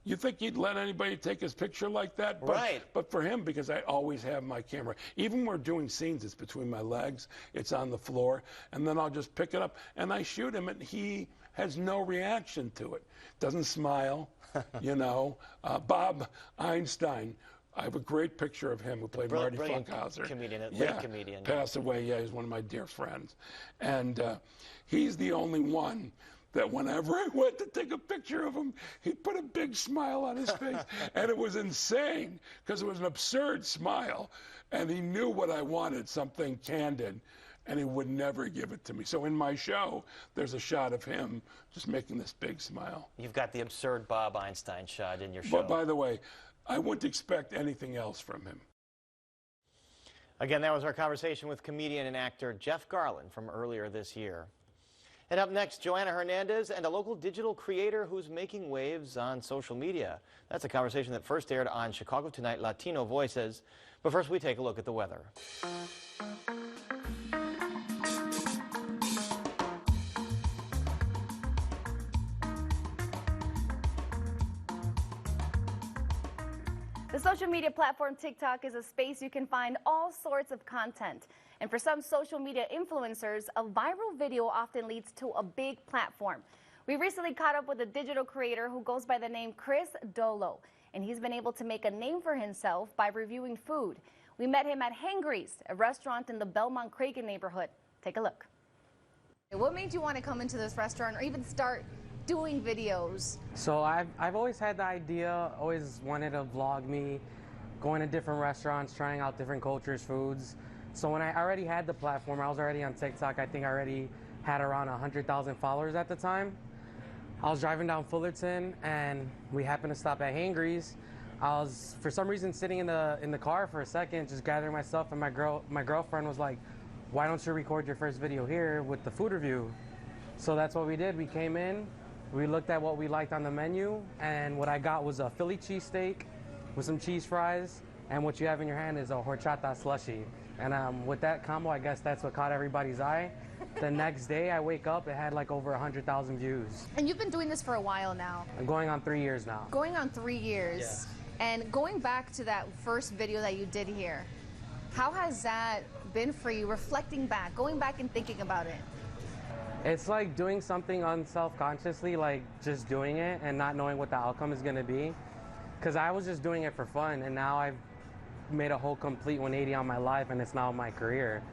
you think he'd let anybody take his picture like that? But for him, because I always have my camera, even when we're doing scenes, it's between my legs, it's on the floor, and then I'll just pick it up and I shoot him, and he has no reaction to it. Doesn't smile, Bob Einstein, I have a great picture of him who played Marty Funkhauser. Comedian. Passed away. Yeah, he's one of my dear friends, and he's the only one that whenever I went to take a picture of him, he put a big smile on his face. And it was insane, because it was an absurd smile. And he knew what I wanted, something candid, and he would never give it to me. So in my show, there's a shot of him just making this big smile. You've got the absurd Bob Einstein shot in your show. But by the way, I wouldn't expect anything else from him. Again, that was our conversation with comedian and actor Jeff Garland from earlier this year. And up next, Joanna Hernandez and a local digital creator who's making waves on social media. That's a conversation that first aired on Chicago Tonight Latino Voices. But first, we take a look at the weather. The social media platform TikTok is a space you can find all sorts of content. And for some social media influencers, a viral video often leads to a big platform. We recently caught up with a digital creator who goes by the name Chris Dolo, and he's been able to make a name for himself by reviewing food. We met him at Hangry's, a restaurant in the Belmont-Cragen neighborhood. Take a look. What made you want to come into this restaurant or even start doing videos? So I've always had the idea, always wanted to vlog me, going to different restaurants, trying out different cultures, foods. So when I already had the platform, I was already on TikTok. I think I already had around 100,000 followers at the time. I was driving down Fullerton and we happened to stop at Hangry's. I was, for some reason, sitting in the car for a second, just gathering my stuff, and my girlfriend was like, "Why don't you record your first video here with the food review?" So that's what we did. We came in, we looked at what we liked on the menu, and what I got was a Philly cheesesteak with some cheese fries, and what you have in your hand is a horchata slushie. And with that combo, I guess that's what caught everybody's eye. The next day I wake up, it had like over 100,000 views. And you've been doing this for a while now. I'm going on 3 years now. Going on 3 years. Yeah. And going back to that first video that you did here, how has that been for you, reflecting back, going back and thinking about it? It's like doing something unself-consciously, like just doing it and not knowing what the outcome is going to be. Because I was just doing it for fun, and now I've made a whole complete 180 on my life, and it's now my career.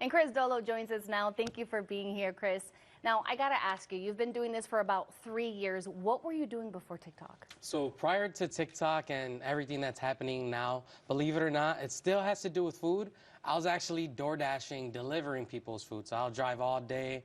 And Chris Dolo joins us now. Thank you for being here, Chris. Now, I got to ask you, you've been doing this for about 3 years. What were you doing before TikTok? So prior to TikTok and everything that's happening now, believe it or not, it still has to do with food. I was actually door dashing, delivering people's food. So I'll drive all day,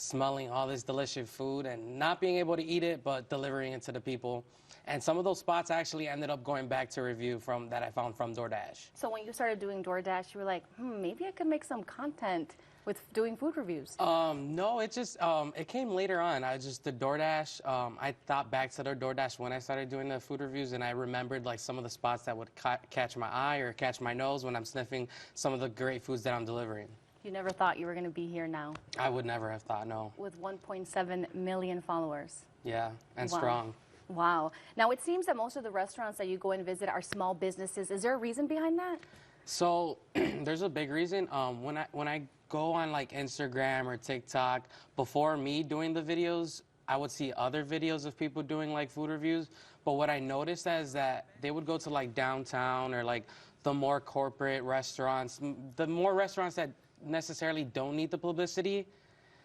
smelling all this delicious food and not being able to eat it, but delivering it to the people. And some of those spots actually ended up going back to review that I found from DoorDash. So when you started doing DoorDash, you were like, maybe I could make some content with doing food reviews. No, it just, it came later on. The DoorDash, I thought back to the DoorDash when I started doing the food reviews, and I remembered like some of the spots that would catch my eye or catch my nose when I'm sniffing some of the great foods that I'm delivering. You never thought you were going to be here now? I would never have thought, no. With 1.7 million followers. Yeah, and Wow. strong. Wow. Now, it seems that most of the restaurants that you go and visit are small businesses. Is there a reason behind that? So there's a big reason. When I go on like Instagram or TikTok, before me doing the videos, I would see other videos of people doing like food reviews. But what I noticed is that they would go to like downtown or like the more corporate restaurants, the more restaurants that necessarily don't need the publicity.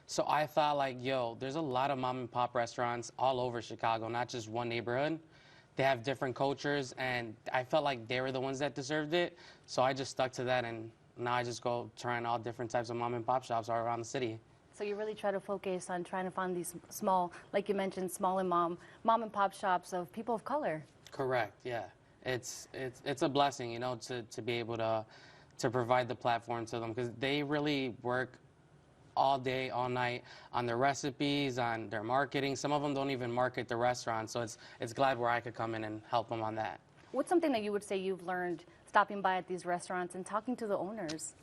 So I thought like, yo, there's a lot of mom and pop restaurants all over Chicago, not just one neighborhood. They have different cultures, and I felt like they were the ones that deserved it. So I just stuck to that, and now I just go trying all different types of mom and pop shops all around the city. So you really try to focus on trying to find these small, like you mentioned, small and mom and pop shops of people of color. Correct, yeah. It's a blessing, you know, to be able to provide the platform to them, because they really work all day, all night on their recipes, on their marketing. Some of them don't even market the restaurant, so it's glad where I could come in and help them on that. What's something that you would say you've learned stopping by at these restaurants and talking to the owners?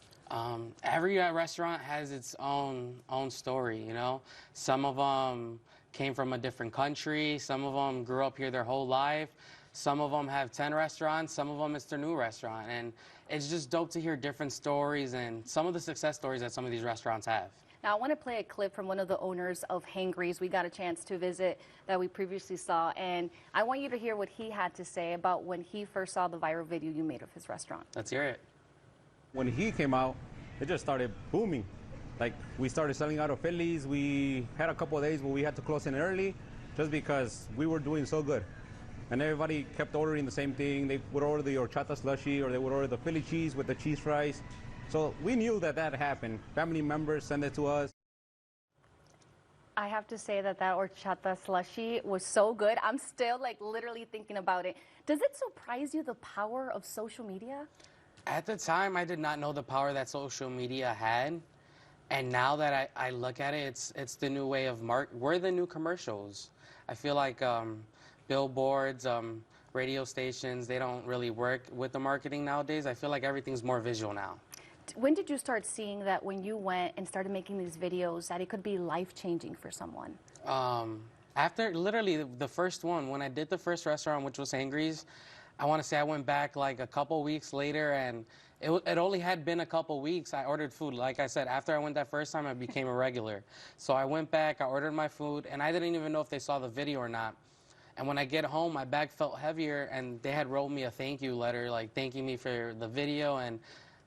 Every restaurant has its own story, you know. Some of them came from a different country. Some of them grew up here their whole life. Some of them have 10 restaurants. Some of them it's their new restaurant. And it's just dope to hear different stories and some of the success stories that some of these restaurants have. Now, I want to play a clip from one of the owners of Hangry's we got a chance to visit that we previously saw, and I want you to hear what he had to say about when he first saw the viral video you made of his restaurant. Let's hear it. When he came out, it just started booming. Like, we started selling out of Phillies. We had a couple of days where we had to close in early just because we were doing so good. And everybody kept ordering the same thing. They would order the horchata slushy, or they would order the Philly cheese with the cheese fries. So we knew that happened. Family members sent it to us. I have to say that horchata slushy was so good. I'm still like literally thinking about it. Does it surprise you the power of social media? At the time, I did not know the power that social media had. And now that I look at it, it's the new way of we're the new commercials. I feel like billboards, radio stations, they don't really work with the marketing nowadays. I feel like everything's more visual now. When did you start seeing that when you went and started making these videos that it could be life-changing for someone? After literally the first one, when I did the first restaurant, which was Hangry's, I want to say I went back like a couple weeks later, and it only had been a couple weeks. I ordered food. Like I said, after I went that first time, I became a regular. So I went back, I ordered my food, and I didn't even know if they saw the video or not. And when I get home, my bag felt heavier, and they had wrote me a thank you letter, like thanking me for the video and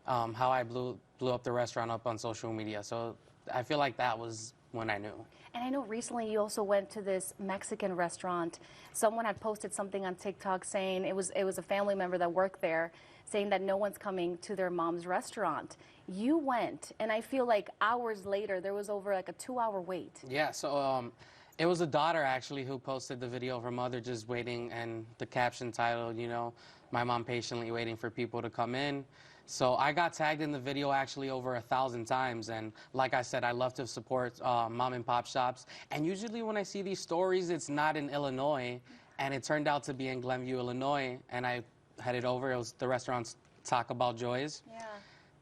how I blew up the restaurant up on social media. So I feel like that was when I knew. And I know recently you also went to this Mexican restaurant. Someone had posted something on TikTok saying it was a family member that worked there, saying that no one's coming to their mom's restaurant. You went, and I feel like hours later there was over like a 2-hour wait. Yeah, so it was a daughter actually who posted the video of her mother just waiting, and the caption titled, you know, "My mom patiently waiting for people to come in." So I got tagged in the video actually over 1,000 times, and like I said, I love to support mom and pop shops. And usually when I see these stories, it's not in Illinois, and it turned out to be in Glenview, Illinois, and I headed over. It was the restaurant's Taco Bell Joys. Yeah.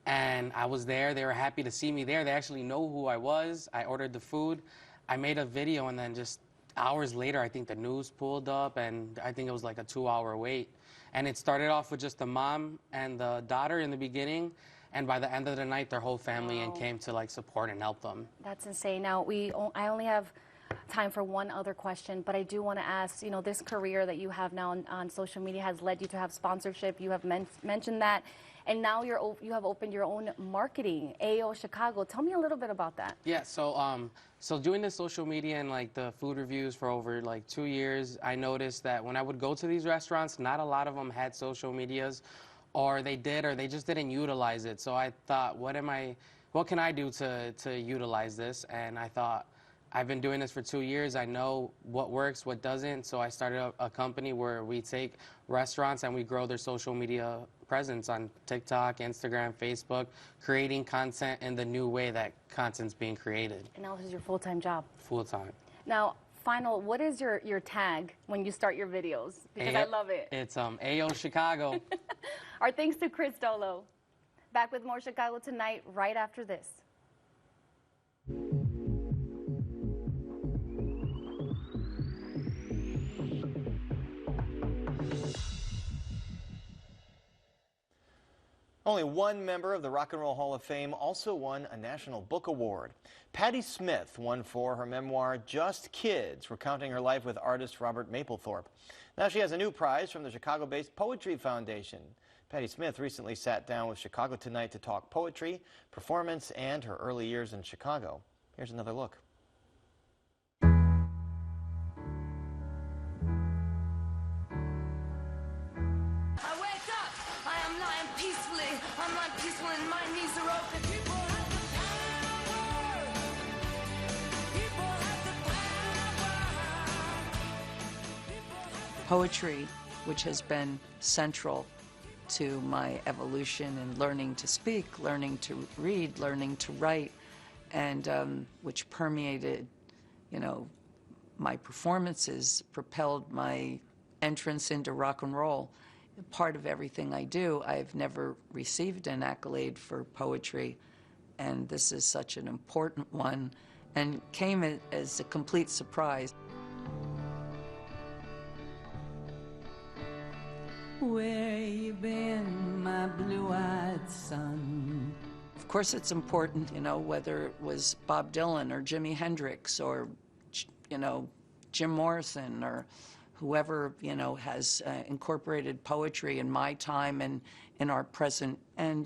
And I was there. They were happy to see me there. They actually know who I was. I ordered the food. I made a video, and then just hours later, I think the news pulled up, and I think it was like a 2-hour wait. And it started off with just the mom and the daughter in the beginning, and by the end of the night, their whole family and came to like support and help them. That's insane. Now, I only have time for one other question, but I do want to ask, you know, this career that you have now on social media has led you to have sponsorship. You have mentioned that. And now you have opened your own marketing, AO Chicago. Tell me a little bit about that. Yeah, so doing the social media and like the food reviews for over like 2 years, I noticed that when I would go to these restaurants, not a lot of them had social medias, or they did, or they just didn't utilize it. So I thought, what can I do to utilize this? And I thought, I've been doing this for 2 years. I know what works, what doesn't. So I started a company where we take restaurants and we grow their social media presence on TikTok, Instagram, Facebook, creating content in the new way that content's being created. And now this is your full-time job. Full-time. Now, final, what is your tag when you start your videos? Because I love it. It's Ayo Chicago. Our thanks to Chris Dolo. Back with more Chicago Tonight right after this. Only one member of the Rock and Roll Hall of Fame also won a National Book Award. Patti Smith won for her memoir, Just Kids, recounting her life with artist Robert Mapplethorpe. Now she has a new prize from the Chicago-based Poetry Foundation. Patti Smith recently sat down with Chicago Tonight to talk poetry, performance, and her early years in Chicago. Here's another look. Poetry, which has been central to my evolution in learning to speak, learning to read, learning to write, and which permeated, my performances, propelled my entrance into rock and roll. Part of everything I do, I've never received an accolade for poetry, and this is such an important one, and came as a complete surprise. Where you been, my blue-eyed son? Of course it's important, whether it was Bob Dylan or Jimi Hendrix or, Jim Morrison or whoever, has incorporated poetry in my time and in our present. And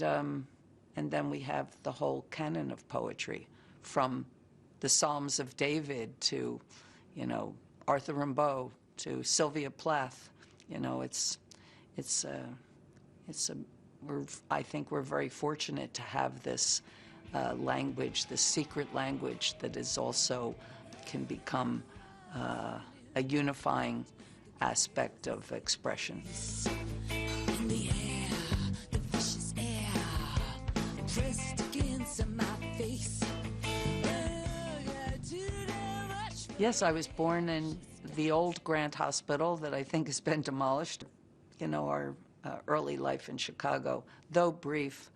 then we have the whole canon of poetry, from the Psalms of David to, Arthur Rimbaud to Sylvia Plath. I think we're very fortunate to have this language, this secret language that is also can become a unifying aspect of expression. In the air, the vicious air, pressed against my face. Yes, I was born in the old Grant Hospital that I think has been demolished. Our early life in Chicago, though brief,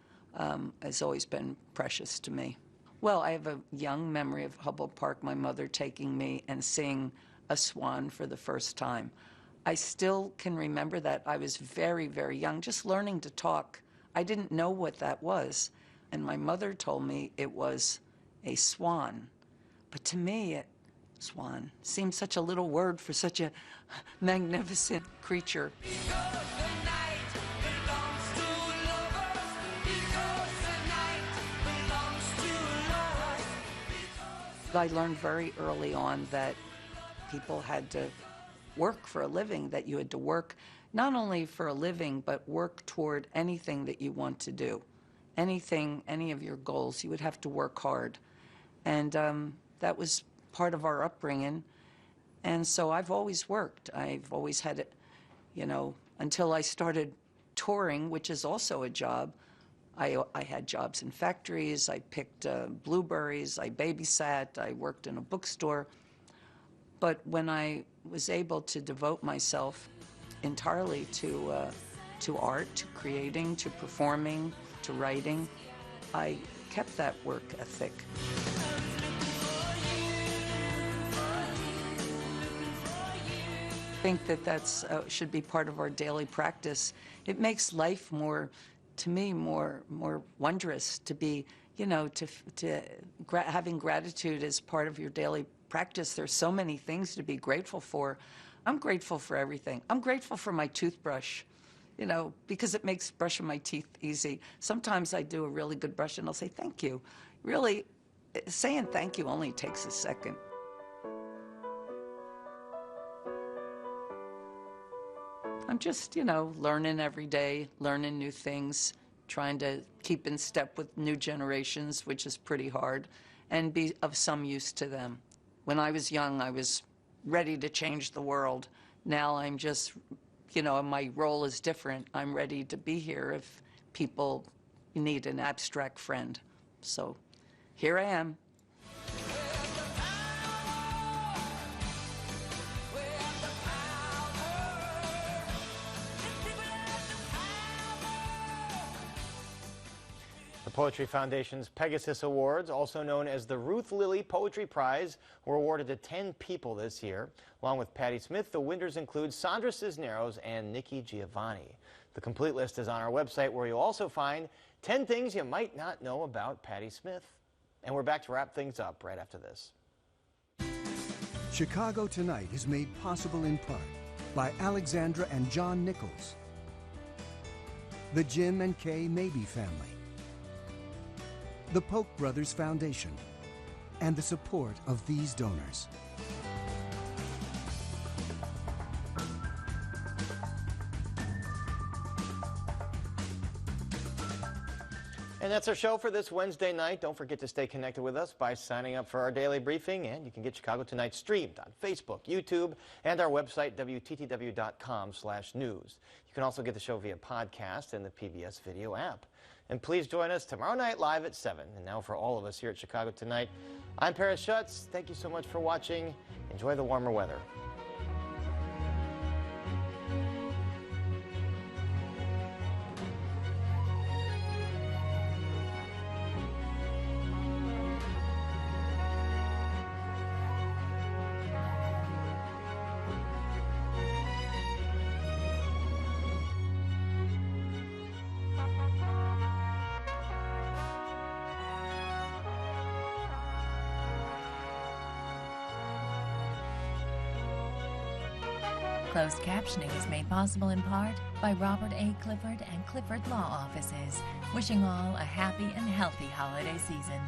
has always been precious to me. Well, I have a young memory of Hubbell Park, my mother taking me and seeing a swan for the first time. I still can remember that. I was very, very young, just learning to talk. I didn't know what that was, and my mother told me it was a swan. But to me, swan seemed such a little word for such a magnificent creature. I learned very early on that people had to work for a living, that you had to work not only for a living, but work toward anything that you want to do. Anything, any of your goals, you would have to work hard. And that was part of our upbringing. And so I've always worked. I've always had it, until I started touring, which is also a job. I had jobs in factories, I picked blueberries, I babysat, I worked in a bookstore. But when I was able to devote myself entirely to art, to creating, to performing, to writing, I kept that work ethic. I think that should be part of our daily practice. It makes life more, to me, more wondrous to be, having gratitude as part of your daily practice. There's so many things to be grateful for. I'm grateful for everything. I'm grateful for my toothbrush, because it makes brushing my teeth easy. Sometimes I do a really good brush and I'll say thank you. Really, saying thank you only takes a second. I'm just, learning every day, learning new things, trying to keep in step with new generations, which is pretty hard, and be of some use to them when I was young, I was ready to change the world. Now I'm just, you know, my role is different. I'm ready to be here if people need an abstract friend. So here I am. The Poetry Foundation's Pegasus Awards, also known as the Ruth Lilly Poetry Prize, were awarded to 10 people this year. Along with Patti Smith, the winners include Sandra Cisneros and Nikki Giovanni. The complete list is on our website, where you'll also find 10 things you might not know about Patti Smith. And we're back to wrap things up right after this. Chicago Tonight is made possible in part by Alexandra and John Nichols, the Jim and Kay Mabey family, the Polk Brothers Foundation, and the support of these donors. And that's our show for this Wednesday night. Don't forget to stay connected with us by signing up for our daily briefing, and you can get Chicago Tonight streamed on Facebook, YouTube, and our website, WTTW.com/news. You can also get the show via podcast and the PBS video app. And please join us tomorrow night live at 7. And now for all of us here at Chicago Tonight, I'm Paris Schutz. Thank you so much for watching. Enjoy the warmer weather. Closed captioning is made possible in part by Robert A. Clifford and Clifford Law Offices, wishing all a happy and healthy holiday season.